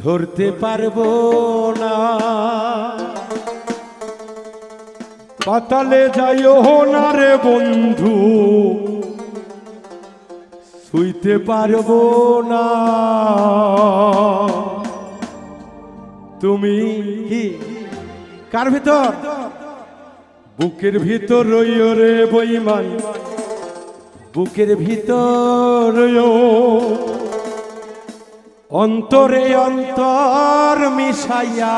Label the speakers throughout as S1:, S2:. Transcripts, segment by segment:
S1: ধরতে পারবো না। পাতালে যাইও না রে বন্ধু, শুইতে পারবো না। তুমি কি কার ভিতর? বুকের ভিতর রইও রে বেঈমান, বুকের ভিতর রইও। অন্তরে অন্তর মিশাইয়া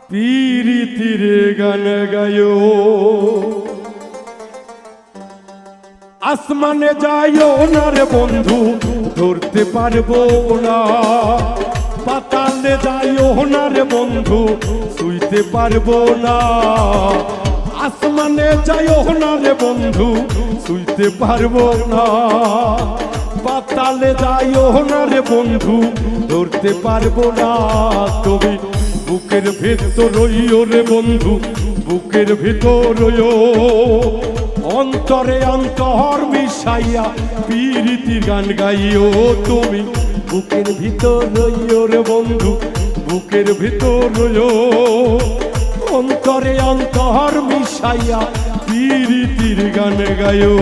S1: পীরিতির গান গায়ো। আসমানে যাইও না রে বন্ধু, ধরতে পারবো না। পাতালে যাইও না রে বন্ধু, শুইতে পারবো না। আসমানে যাইও না রে বন্ধু, শুইতে পারবো না। পাতালে যাইও না রে বন্ধু, ধরতে পারবো না। তুমি বুকের ভেতর রইও রে বন্ধু, বুকের ভেতর রইও। অন্তরে অন্তর মিশাইয়া পীরিতির গান গাইও। তুমি বুকের ভিতর রইও রে বন্ধু, বুকের ভিতর রইও। অন্তরে অন্তর মিশাইয়া পীরিতির গান গাইও।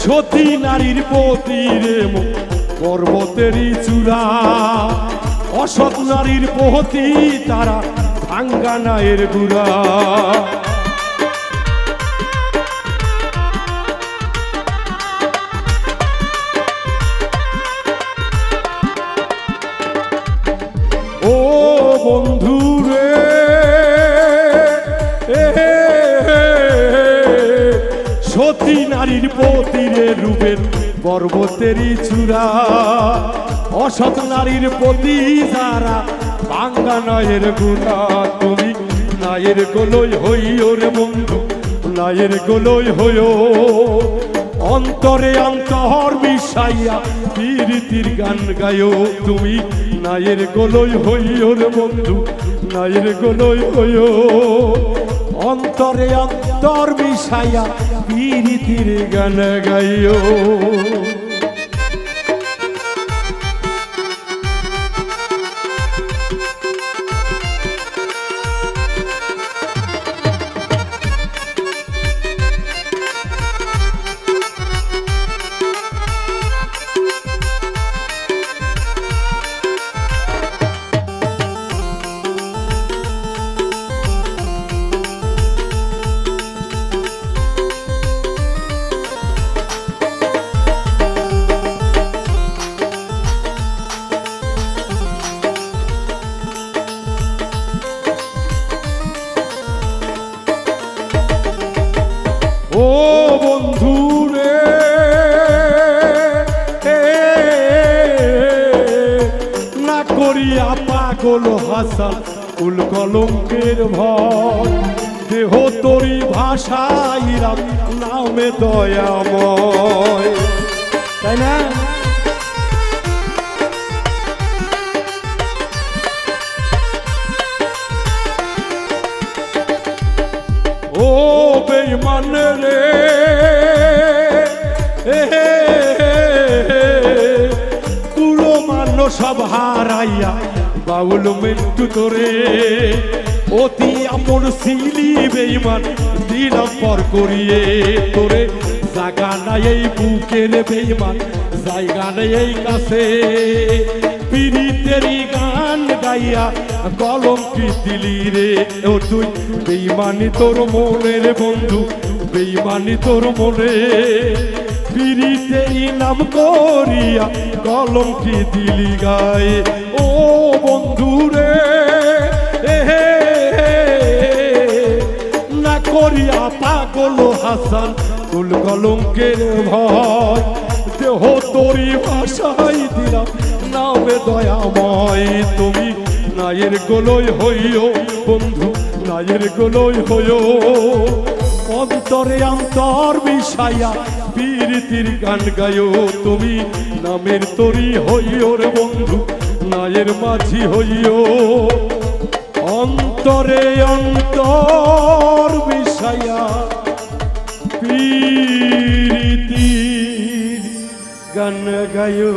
S1: সতী নারীর প্রতি রে পর্বতেরই চূড়া, অসৎ নারীর প্রতি তারা ভাঙ্গা নায়ের গুড়া। ও বন্ধু রে সতী নারীর প্রতিরে রূপের পর্বতেরই চূড়া, অসৎ নারীর প্রতি যারা ভাঙ্গা নায়ের গুণা। তুমি নায়ের গোলই হইও রে বন্ধু, নায়ের গোলই হইও। অন্তরে অন্তর মিশাইয়া পীরিতির গান গায়ো। তুমি নায়ের গোলই হইও রে বন্ধু, নায়ের গোলই হইও। অন্তরে অন্তর মিশাইয়া পীরিতির গান গাইও। ও বন্ধু রে না করিয়া পাগল হাসান কুল কলঙ্কের ভয়। দেহ তরি ভাষাইরাম নামে দয়াময়, তাই না? ও বেঈমান রে তুলো মান্য সব হারাইয়া বাউল মৃত্যু তোরে। অতি আপন ছিলি বেঈমান দিলাম পর করিয়ে তোরে। জায়গা নাই এই বুকের বেঈমান, জায়গা নেই এই কাছে। পীরিতেরই গান গাইয়া কলঙ্কি দিলি রে। ও তুই বেঈমানি তোর মনে রে বন্ধু, বেঈমানি তোর মনে। পিরিতে ইনাম করিয়া কলঙ্কি দিলি গায়ে ও বন্ধু রে না করিয়া পাগল হাসান কুল কলঙ্কের ভয় দেহ তোরি ভাষাই দিলাম নামে দয়াময় তুমি নায়ের গোলই হইও বন্ধু নায়ের গোলই হইও অন্তরে অন্তর মিশাইয়া পীরিতির গান গায়ো তুমি নামের তরি হইও রে বন্ধু নায়ের মাঝি হইও অন্তরে অন্তর মিশাইয়া পীরিতির গান গায়ো